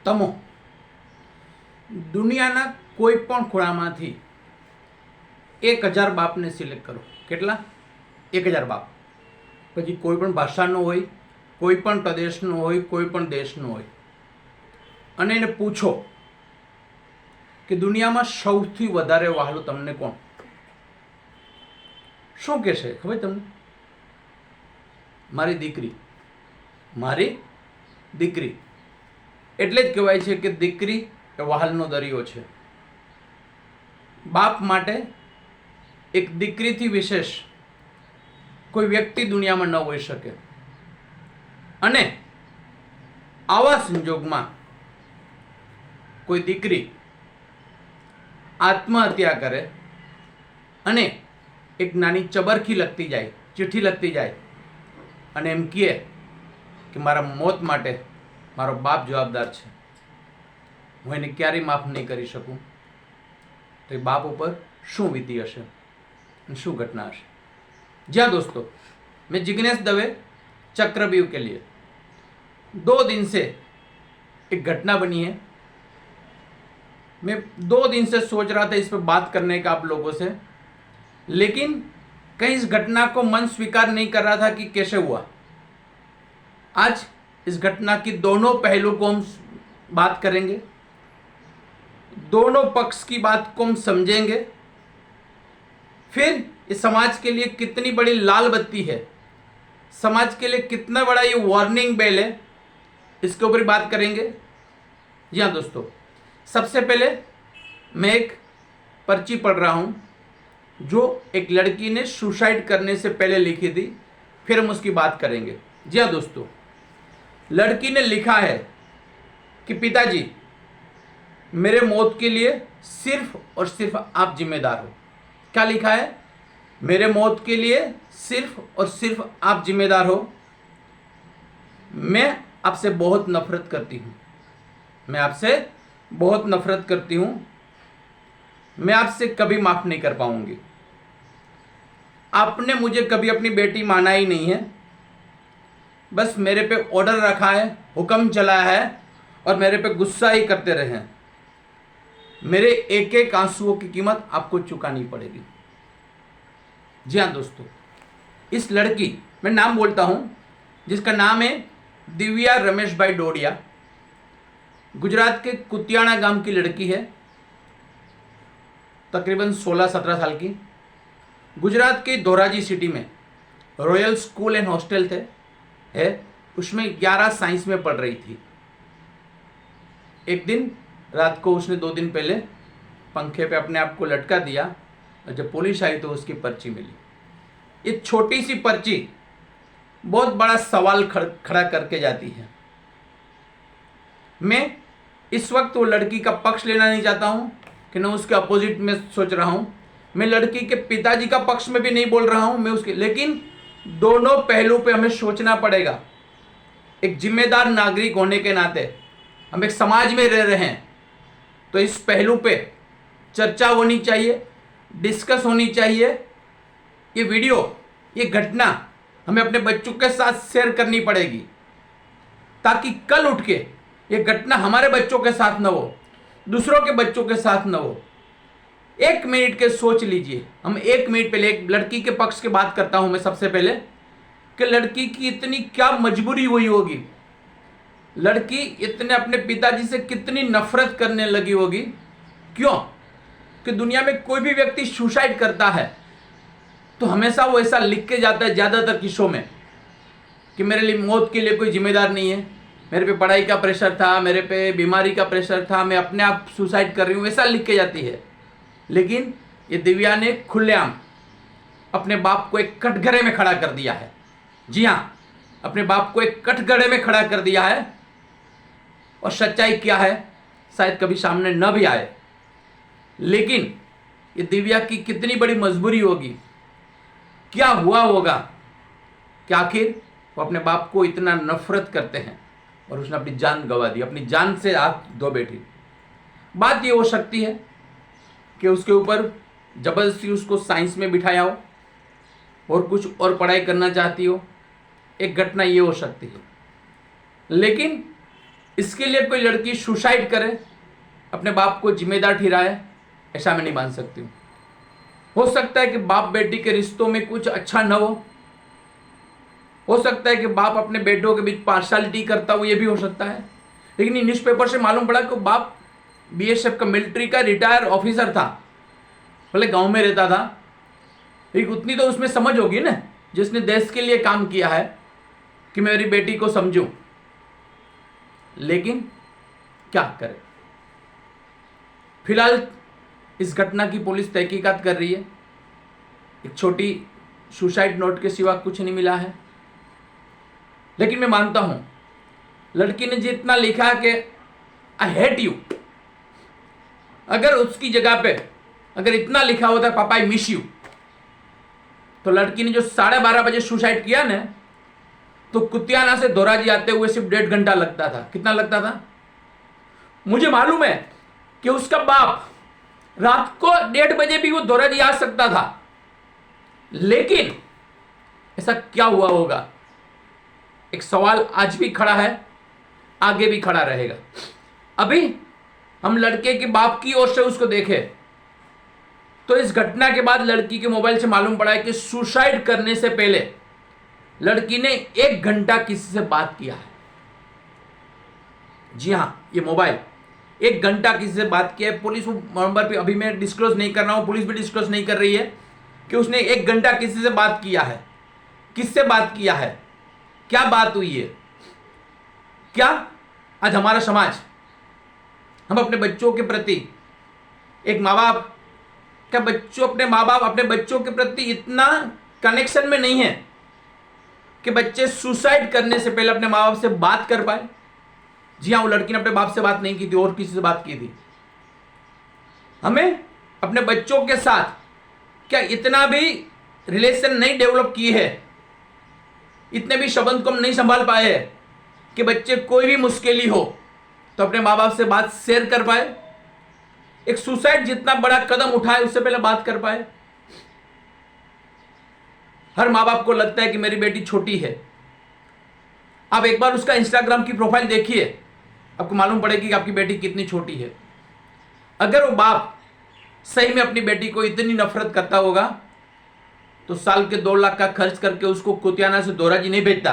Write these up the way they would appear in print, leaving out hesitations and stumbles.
તમો દુનિયાના કોઈ પણ ખૂણામાંથી 1000 બાપને સિલેક્ટ કરો. કેટલા? 1000 બાપ. પછી કોઈ પણ ભાષાનો હોય, કોઈ પણ પ્રદેશનો હોય, કોઈ પણ દેશનો હોય, અને એને પૂછો કે દુનિયામાં સૌથી વધારે વહાલું તમને કોણ? શું કહેશે ખબર તમને? મારી દીકરી. મારી દીકરી. એટલે જ કહેવાય છે કે દીકરી એ વહાલનો દરિયો છે. બાપ માટે એક દીકરીથી વિશેષ કોઈ વ્યક્તિ દુનિયામાં ન હોઈ શકે. અને આવા સંજોગમાં કોઈ દીકરી આત્મહત્યા કરે અને એક નાની ચબરખી લખતી જાય, ચિઠ્ઠી લખતી જાય અને એમ કહે કે મારા મોત માટે મારો બાપ જવાબદાર છે, હું એને ક્યારેય માફ નહીં કરી શકું, તો એ બાપ ઉપર શું વીતી હશે અને શું घटना હશે? जी हाँ दोस्तों, मैं जिग्नेश दवे चक्रव्यूह के लिए 2 दिन से एक घटना बनी है. मैं 2 दिन से सोच रहा था इस पर बात करने का आप लोगों से, लेकिन कहीं इस घटना को मन स्वीकार नहीं कर रहा था कि कैसे हुआ. आज इस घटना की दोनों पहलू को हम बात करेंगे, दोनों पक्ष की बात को हम समझेंगे, फिर इस समाज के लिए कितनी बड़ी लाल बत्ती है, समाज के लिए कितना बड़ा ये वार्निंग बेल है, इसके ऊपर बात करेंगे. जी हाँ दोस्तों, सबसे पहले मैं एक पर्ची पढ़ रहा हूँ जो एक लड़की ने सुसाइड करने से पहले लिखी थी, फिर हम उसकी बात करेंगे. जी हाँ दोस्तों, लड़की ने लिखा है कि पिताजी, मेरे मौत के लिए सिर्फ और सिर्फ आप जिम्मेदार हो. क्या लिखा है? मेरे मौत के लिए सिर्फ और सिर्फ आप जिम्मेदार हो. मैं आपसे बहुत नफरत करती हूँ, मैं आपसे बहुत नफरत करती हूँ, मैं आपसे कभी माफ नहीं कर पाऊंगी. आपने मुझे कभी अपनी बेटी माना ही नहीं है, बस मेरे पे ऑर्डर रखा है, हुक्म चलाया है और मेरे पे गुस्सा ही करते रहे हैं. मेरे एक एक आंसुओं की कीमत आपको चुकानी पड़ेगी. जी हाँ दोस्तों, इस लड़की, मैं नाम बोलता हूँ, जिसका नाम है दिव्या रमेश भाई डोडिया, गुजरात के कुतियाना गांव की लड़की है, तकरीबन 16-17 साल की. गुजरात के धोराजी सिटी में रॉयल स्कूल एंड हॉस्टल है, उसमें 11 साइंस में पढ़ रही थी. एक दिन रात को उसने 2 दिन पहले पंखे पे अपने आप को लटका दिया और जब पुलिस आई तो उसकी पर्ची मिली. ये छोटी सी पर्ची बहुत बड़ा सवाल खड़ा करके जाती है. मैं इस वक्त वो लड़की का पक्ष लेना नहीं चाहता हूँ कि ना उसके अपोजिट में सोच रहा हूँ, मैं लड़की के पिताजी का पक्ष में भी नहीं बोल रहा हूँ, मैं उसके, लेकिन दोनों पहलू पे हमें सोचना पड़ेगा. एक जिम्मेदार नागरिक होने के नाते हम एक समाज में रह रहे हैं, तो इस पहलू पे चर्चा होनी चाहिए, डिस्कस होनी चाहिए. ये वीडियो, ये घटना हमें अपने बच्चों के साथ शेयर करनी पड़ेगी, ताकि कल उठ के ये घटना हमारे बच्चों के साथ न हो, दूसरों के बच्चों के साथ न हो. 1 मिनट के सोच लीजिए. हम 1 मिनट पहले एक लड़की के पक्ष की बात करता हूं मैं सबसे पहले, कि लड़की की इतनी क्या मजबूरी हुई होगी, लड़की इतने अपने पिताजी से कितनी नफरत करने लगी होगी. क्यों? कि दुनिया में कोई भी व्यक्ति सुसाइड करता है तो हमेशा वो ऐसा लिख के जाता है ज़्यादातर किस्सों में कि मेरे लिए मौत के लिए कोई जिम्मेदार नहीं है, मेरे पे पढ़ाई का प्रेशर था, मेरे पे बीमारी का प्रेशर था, मैं अपने आप सुसाइड कर रही हूँ, ऐसा लिख के जाती है. लेकिन ये दिव्या ने खुलेआम अपने बाप को एक कटघरे में खड़ा कर दिया है. जी हाँ, अपने बाप को एक कटघरे में खड़ा कर दिया है. और सच्चाई क्या है शायद कभी सामने न भी आए, लेकिन ये दिव्या की कितनी बड़ी मजबूरी होगी, क्या हुआ होगा कि आखिर वो अपने बाप को इतना नफरत करते हैं और उसने अपनी जान गंवा दी, अपनी जान से हाथ धो बैठी. बात ये हो सकती है कि उसके ऊपर जबरदस्ती उसको साइंस में बिठाया हो और कुछ और पढ़ाई करना चाहती हो, एक घटना ये हो सकती है. लेकिन इसके लिए कोई लड़की सुसाइड करे, अपने बाप को जिम्मेदार ठहराए, ऐसा मैं नहीं मान सकती हूँ। हो सकता है कि बाप बेटी के रिश्तों में कुछ अच्छा न हो सकता है कि बाप अपने बेटों के बीच पार्शलिटी करता हो, ये भी हो सकता है। लेकिन न्यूज़पेपर से मालूम पड़ा कि बाप बीएसएफ का मिलिट्री का रिटायर ऑफिसर था, भले गांव में रहता था, लेकिन उतनी तो उसमें समझ होगी ना, जिसने देश के लिए काम किया है, कि मैं मेरी बेटी को समझूं। लेकिन क्या करे। फिलहाल इस घटना की पुलिस तहकीकात कर रही है। एक छोटी सुसाइड नोट के सिवा कुछ नहीं मिला है। लेकिन मैं मानता हूं लड़की ने जितना लिखा कि आई हेट यू, अगर उसकी जगह पे अगर इतना लिखा होता पापा आई मिस यू, तो लड़की ने जो 12:30 बजे सुसाइड किया ना, तो कुतियाना से दोराजी आते हुए सिर्फ 1.5 घंटा लगता था। कितना लगता था? मुझे मालूम है कि उसका बाप रात को 1:30 बजे भी वो दोराजी आ सकता था, लेकिन ऐसा क्या हुआ होगा? एक सवाल आज भी खड़ा है, आगे भी खड़ा रहेगा। अभी हम लड़के के बाप की ओर से उसको देखें तो इस घटना के बाद लड़की के मोबाइल से मालूम पड़ा है कि सुसाइड करने से पहले लड़की ने 1 घंटा किसी से बात किया है। जी हां, ये मोबाइल 1 घंटा किसी से बात किया है। पुलिस वो नंबर पे अभी मैं डिस्क्लोज नहीं कर रहा हूं, पुलिस भी डिस्क्लोज नहीं कर रही है कि उसने 1 घंटा किसी से बात किया है। किससे बात किया है? क्या बात हुई है? क्या आज हमारा समाज, हम अपने बच्चों के प्रति, एक माँ बाप क्या अपने माँ बाप अपने बच्चों के प्रति इतना कनेक्शन में नहीं है कि बच्चे सुसाइड करने से पहले अपने माँ बाप से बात कर पाए? जी हाँ, वो लड़की ने अपने बाप से बात नहीं की थी, और किसी से बात की थी। हमें अपने बच्चों के साथ क्या इतना भी रिलेशन नहीं डेवलप की है, इतने भी संबंध को हम नहीं संभाल पाए हैं कि बच्चे कोई भी मुश्किल हो तो अपने माँ बाप से बात शेयर कर पाए, एक सुसाइड जितना बड़ा कदम उठाए उससे पहले बात कर पाए। हर माँ बाप को लगता है कि मेरी बेटी छोटी है। आप एक बार उसका इंस्टाग्राम की प्रोफाइल देखिए, आपको मालूम पड़ेगी कि आपकी बेटी कितनी छोटी है। अगर वो बाप सही में अपनी बेटी को इतनी नफरत करता होगा तो साल के 2 लाख का खर्च करके उसको कुतियाना से दोराजी नहीं भेजता,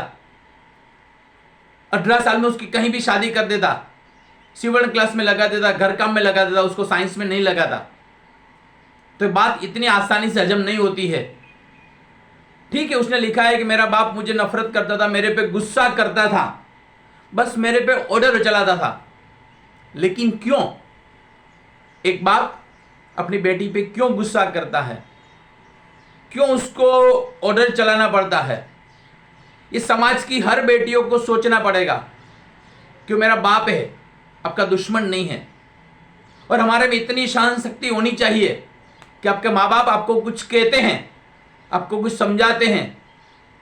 18 साल में उसकी कहीं भी शादी कर देता, सिवर्ण क्लास में लगा देता, घर काम में लगा देता, उसको साइंस में नहीं लगाता। तो बात इतनी आसानी से हजम नहीं होती है। ठीक है, उसने लिखा है कि मेरा बाप मुझे नफरत करता था, मेरे पे गुस्सा करता था, बस मेरे पे ऑर्डर चलाता था। लेकिन क्यों एक बाप अपनी बेटी पे क्यों गुस्सा करता है? क्यों उसको ऑर्डर चलाना पड़ता है? इस समाज की हर बेटियों को सोचना पड़ेगा कि मेरा बाप है, आपका दुश्मन नहीं है। और हमारे में इतनी सहन शक्ति होनी चाहिए कि आपके माँ बाप आपको कुछ कहते हैं, आपको कुछ समझाते हैं,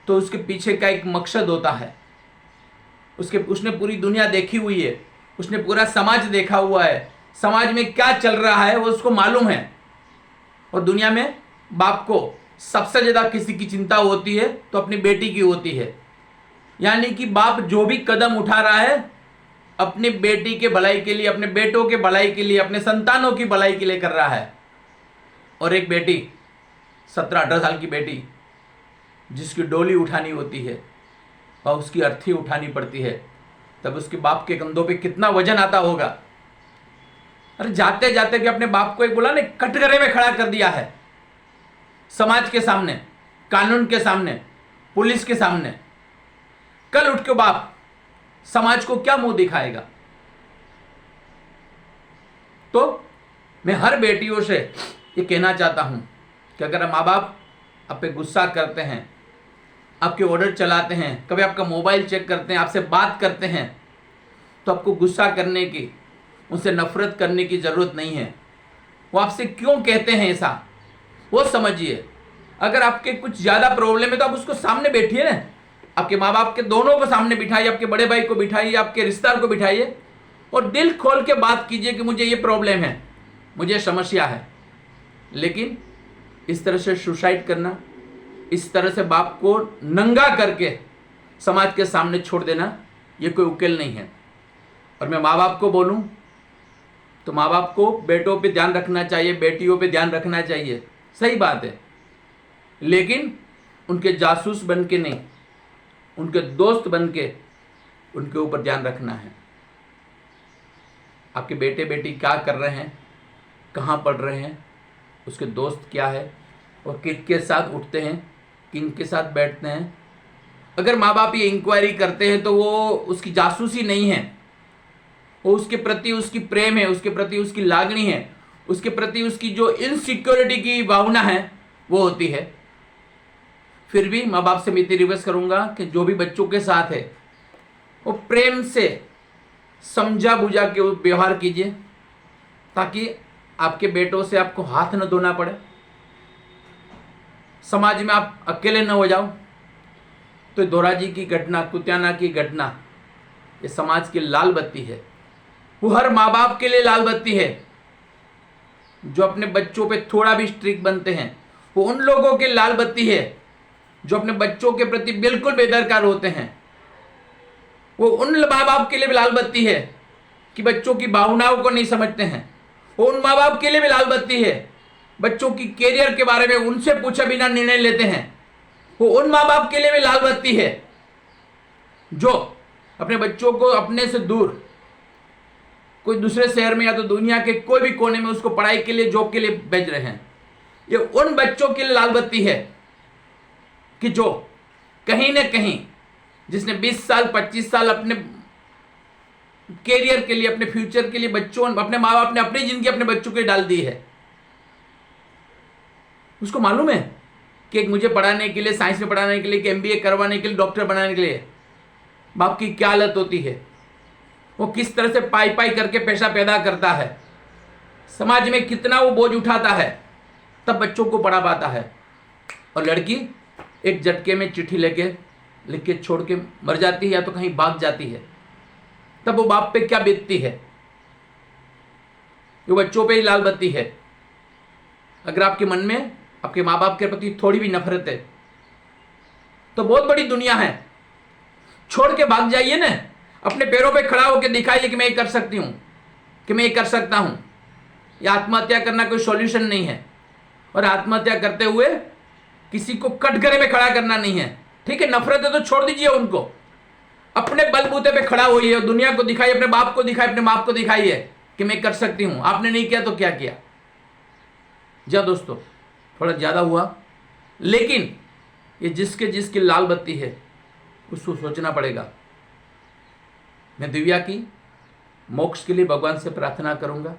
तो उसके पीछे का एक मकसद होता है। उसने पूरी दुनिया देखी हुई है, उसने पूरा समाज देखा हुआ है, समाज में क्या चल रहा है वो उसको मालूम है। और दुनिया में बाप को सबसे ज़्यादा किसी की चिंता होती है तो अपनी बेटी की होती है। यानी कि बाप जो भी कदम उठा रहा है अपनी बेटी के भलाई के लिए, अपने बेटों के भलाई के लिए, अपने संतानों की भलाई के लिए कर रहा है। और एक बेटी 17-18 साल की बेटी जिसकी डोली उठानी होती है और उसकी अर्थी उठानी पड़ती है, तब उसके बाप के कंधों पे कितना वजन आता होगा। अरे जाते जाते भी अपने बाप को एक बोला ने कटघरे में खड़ा कर दिया है, समाज के सामने, कानून के सामने, पुलिस के सामने। कल उठ के बाप समाज को क्या मुंह दिखाएगा? तो मैं हर बेटियों से ये कहना चाहता हूं कि अगर माँ बाप आप पे गुस्सा करते हैं, आपके ऑर्डर चलाते हैं, कभी आपका मोबाइल चेक करते हैं, आपसे बात करते हैं, तो आपको गुस्सा करने की, उनसे नफरत करने की ज़रूरत नहीं है। वो आपसे क्यों कहते हैं ऐसा वो समझिए। अगर आपके कुछ ज़्यादा प्रॉब्लम है तो आप उसको सामने बैठिए ना, आपके माँ बाप के दोनों को सामने बिठाइए, आपके बड़े भाई को बिठाइए, आपके रिश्तेदार को बिठाइए और दिल खोल के बात कीजिए कि मुझे ये प्रॉब्लम है, मुझे समस्या है। लेकिन इस तरह से सुसाइड करना, इस तरह से बाप को नंगा करके समाज के सामने छोड़ देना, ये कोई उकेल नहीं है। और मैं माँ बाप को बोलूं तो माँ बाप को बेटों पे ध्यान रखना चाहिए, बेटियों पे ध्यान रखना चाहिए, सही बात है, लेकिन उनके जासूस बन के नहीं, उनके दोस्त बन के उनके ऊपर ध्यान रखना है। आपके बेटे बेटी क्या कर रहे हैं, कहाँ पढ़ रहे हैं, उसके दोस्त क्या है, और किसके साथ उठते हैं, किन के साथ बैठते हैं। अगर माँ बाप ये इंक्वायरी करते हैं तो वो उसकी जासूसी नहीं है, वो उसके प्रति उसकी प्रेम है, उसके प्रति उसकी लागणी है, उसके प्रति उसकी जो इनसिक्योरिटी की भावना है वो होती है। फिर भी माँ बाप से मैं इतनी रिक्वेस्ट करूंगा कि जो भी बच्चों के साथ है वो प्रेम से समझा बुझा के व्यवहार कीजिए, ताकि आपके बेटों से आपको हाथ न धोना पड़े, समाज में आप अकेले न हो जाओ। तो दोराजी की घटना, कुत्याना की घटना, ये समाज की लाल बत्ती है, वो हर माँ बाप के लिए लाल बत्ती है जो अपने बच्चों पे थोड़ा भी स्ट्रिक्ट बनते हैं। वो उन लोगों के लाल बत्ती है जो अपने बच्चों के प्रति बिल्कुल बेदरकार होते हैं। वो उन माँ बाप के लिए भी लाल बत्ती है कि बच्चों की भावनाओं को नहीं समझते हैं। वो उन माँ बाप के लिए भी लाल बत्ती है, बच्चों की कैरियर के बारे में उनसे पूछे बिना निर्णय लेते हैं। वो उन माँ बाप के लिए भी लाल बत्ती है जो अपने बच्चों को अपने से दूर कोई दूसरे शहर में या तो दुनिया के कोई भी कोने में उसको पढ़ाई के लिए, जॉब के लिए भेज रहे हैं। ये उन बच्चों के लिए लाल बत्ती है कि जो कहीं ना कहीं, जिसने 20 साल 25 साल अपने कैरियर के लिए, अपने फ्यूचर के लिए बच्चों, अपने माँ बाप ने अपनी जिंदगी अपने बच्चों के लिए डाल दी है, उसको मालूम है कि एक मुझे पढ़ाने के लिए, साइंस में पढ़ाने के लिए, एक एमबीए करवाने के लिए, डॉक्टर बनाने के लिए बाप की क्या हालत होती है, वो किस तरह से पाई पाई करके पैसा पैदा करता है, समाज में कितना वो बोझ उठाता है, तब बच्चों को पढ़ा पाता है। और लड़की एक झटके में चिट्ठी लेके लिख के छोड़ के मर जाती है या तो कहीं भाग जाती है, तब वो बाप पे क्या बीतती है। वो बच्चों पे ही लाल बत्ती है। अगर आपके मन में आपके माँ बाप के प्रति थोड़ी भी नफरत है तो बहुत बड़ी दुनिया है, छोड़ के भाग जाइए ना, अपने पैरों पे खड़ा होकर दिखाइए कि मैं ये कर सकती हूँ, कि मैं ये कर सकता हूँ। ये आत्महत्या करना कोई सॉल्यूशन नहीं है, और आत्महत्या करते हुए किसी को कटघरे में खड़ा करना नहीं है। ठीक है, नफरत है तो छोड़ दीजिए उनको, अपने बलबूते पे खड़ा होइए, दुनिया को दिखाइए, अपने बाप को दिखाइए, अपने बाप को दिखाइए कि मैं कर सकती हूँ। आपने नहीं किया तो क्या किया। जा दोस्तों, थोड़ा ज़्यादा हुआ, लेकिन ये जिसके जिसकी लाल बत्ती है उसको सोचना पड़ेगा। मैं दिव्या की मोक्ष के लिए भगवान से प्रार्थना करूंगा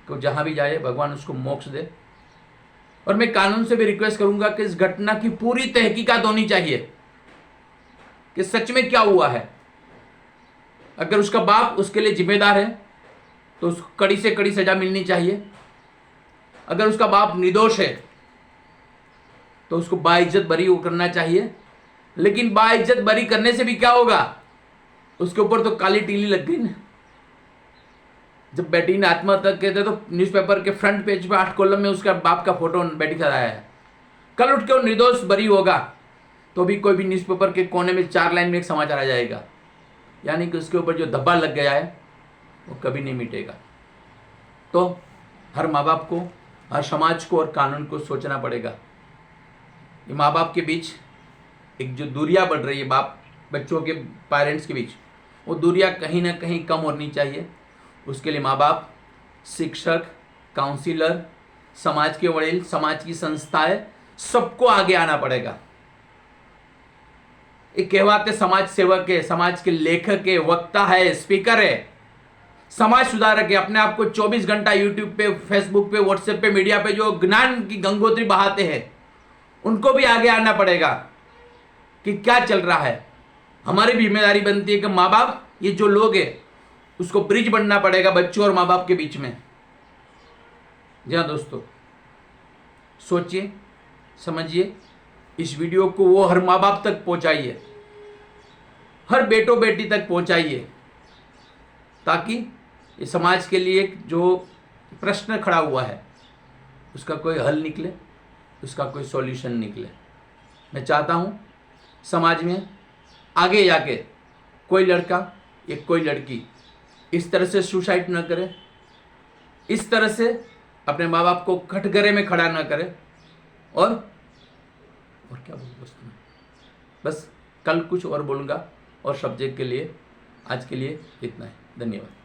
कि जहां भी जाए भगवान उसको मोक्ष दे। और मैं कानून से भी रिक्वेस्ट करूंगा कि इस घटना की पूरी तहकीकात होनी चाहिए कि सच में क्या हुआ है। अगर उसका बाप उसके लिए जिम्मेदार है तो उसको कड़ी से कड़ी सजा मिलनी चाहिए। अगर उसका बाप निर्दोष है तो उसको बाइज्जत बरी करना चाहिए। लेकिन बाइज्जत बरी करने से भी क्या होगा, उसके ऊपर तो काली टीली लग गई ना। जब बेटी ने आत्महत्या किया था तो न्यूज़पेपर के फ्रंट पेज पे 8 कॉलम में उसका बाप का फोटो बेटी का आया है। कल उठ के वो निर्दोष बरी होगा तो भी कोई भी न्यूज़पेपर के कोने में 4 लाइन में एक समाचार आ जाएगा, यानी कि उसके ऊपर जो धब्बा लग गया है वो कभी नहीं मिटेगा। तो हर माँ बाप को, हर समाज को और कानून को सोचना पड़ेगा। ये माँ बाप के बीच एक जो दूरियां बढ़ रही है, बाप बच्चों के पेरेंट्स के बीच, वो दूरियां कहीं ना कहीं कम होनी चाहिए। उसके लिए माँ बाप, शिक्षक, काउंसिलर, समाज के वड़ील, समाज की संस्थाएं, सबको आगे आना पड़ेगा। एक कहवाते समाज सेवक है, समाज के लेखक है, वक्ता है, स्पीकर है, समाज सुधारक है, अपने आप को 24 घंटा यूट्यूब पे, फेसबुक पे, व्हाट्सएप पे, मीडिया पे जो ज्ञान की गंगोत्री बहाते हैं, उनको भी आगे आना पड़ेगा कि क्या चल रहा है। हमारी भी जिम्मेदारी बनती है कि माँ बाप, ये जो लोग हैं, उसको ब्रिज बनना पड़ेगा बच्चों और माँ बाप के बीच में। जी हाँ दोस्तों, सोचिए, समझिए, इस वीडियो को वो हर माँ बाप तक पहुंचाइए, हर बेटो बेटी तक पहुंचाइए, ताकि ये समाज के लिए जो प्रश्न खड़ा हुआ है उसका कोई हल निकले, उसका कोई सॉल्यूशन निकले। मैं चाहता हूँ समाज में आगे जाके कोई लड़का या कोई लड़की इस तरह से सुसाइड न करें, इस तरह से अपने माँ बाप को कटघरे में खड़ा ना करें। और क्या बोलूँ दोस्तों, बस कल कुछ और बोलूँगा और सब्जेक्ट के लिए आज के लिए इतना है। धन्यवाद।